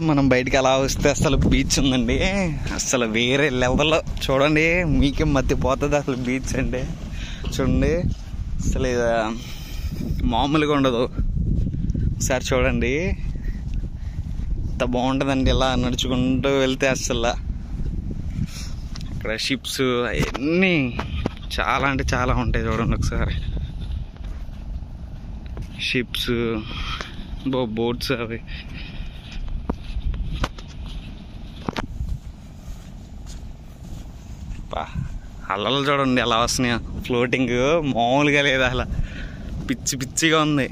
మనం బయటికి అలా వస్తే అసలు బీచ్ ఉందండి. అసలు వేరే లెవెల్లో చూడండి, మీకే మత్తిపోతుంది అసలు బీచ్ అంటే. చూడండి అసలు ఇది మామూలుగా ఉండదు. ఒకసారి చూడండి ఎంత బాగుంటుందండి. ఇలా నడుచుకుంటూ వెళ్తే అసలు ఇక్కడ షిప్స్ అవన్నీ చాలా అంటే చాలా ఉంటాయి. చూడండి ఒకసారి షిప్స్, బోట్స్ అవి. అలలు చూడండి ఎలా వస్తున్నాయో. ఫ్లోటింగ్ మామూలుగా లేదు అసలు, పిచ్చి పిచ్చిగా ఉంది.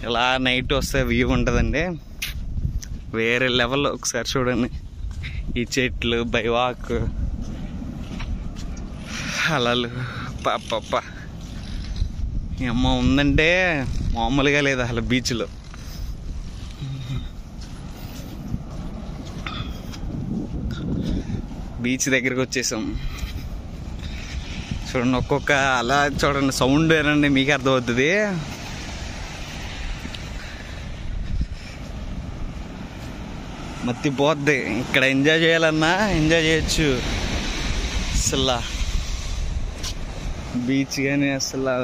ఇలా నైట్ వస్తే వ్యూ ఉంటుందండి వేరే లెవెల్లో. ఒకసారి చూడండి ఈ చెట్లు, బైవాక్, అలలు, పాప అమ్మ ఉందంటే మామూలుగా లేదు అసలు బీచ్లో. బీచ్ దగ్గరికి వచ్చేసాం. చూడండి ఒక్కొక్క అలా చూడండి, సౌండ్ ఏనండి మీకు అర్థమవుతుంది. మత్తిపోద్ది. ఇక్కడ ఎంజాయ్ చేయాలన్నా ఎంజాయ్ చేయొచ్చు అసలు. బీచ్ కానీ అసలు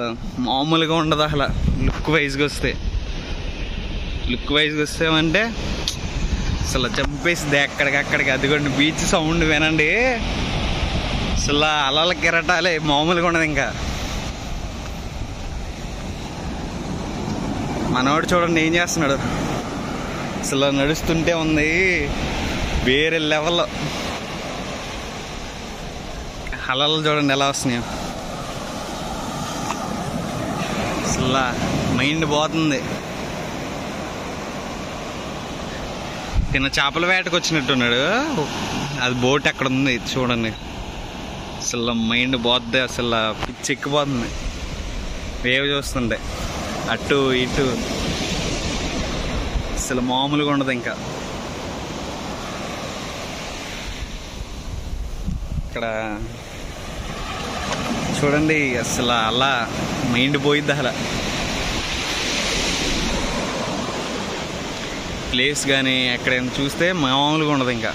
మామూలుగా ఉండదు అసలు. లుక్ వైజ్గా వస్తామంటే అసలు చంపేసింది ఎక్కడికక్కడికి. అదిగోండి బీచ్ సౌండ్ వినండి అసలు. అలల కెరటాలే మామూలుగా ఉండదు. ఇంకా మనోడు చూడండి ఏం చేస్తున్నాడు అసలు. నడుస్తుంటే ఉంది వేరే లెవెల్లో. అలలు చూడండి ఎలా వస్తున్నాయో అసలు. మైండ్ పోతుంది. చిన్న చేపల వేటకు వచ్చినట్టున్నాడు. అది బోట్ అక్కడ ఉంది చూడండి. అసలు మైండ్ పోద్ది అసలు, పిచ్చి ఎక్కిపోతుంది వేవ్ చూస్తుంటే. అటు ఇటు అసలు మామూలుగా ఉండదు. ఇంకా ఇక్కడ చూడండి అసలు అలా మైండ్ పోయిద్ది అసలు. ప్లేస్ కానీ ఎక్కడైనా చూస్తే మామూలుగా ఉండదు ఇంకా.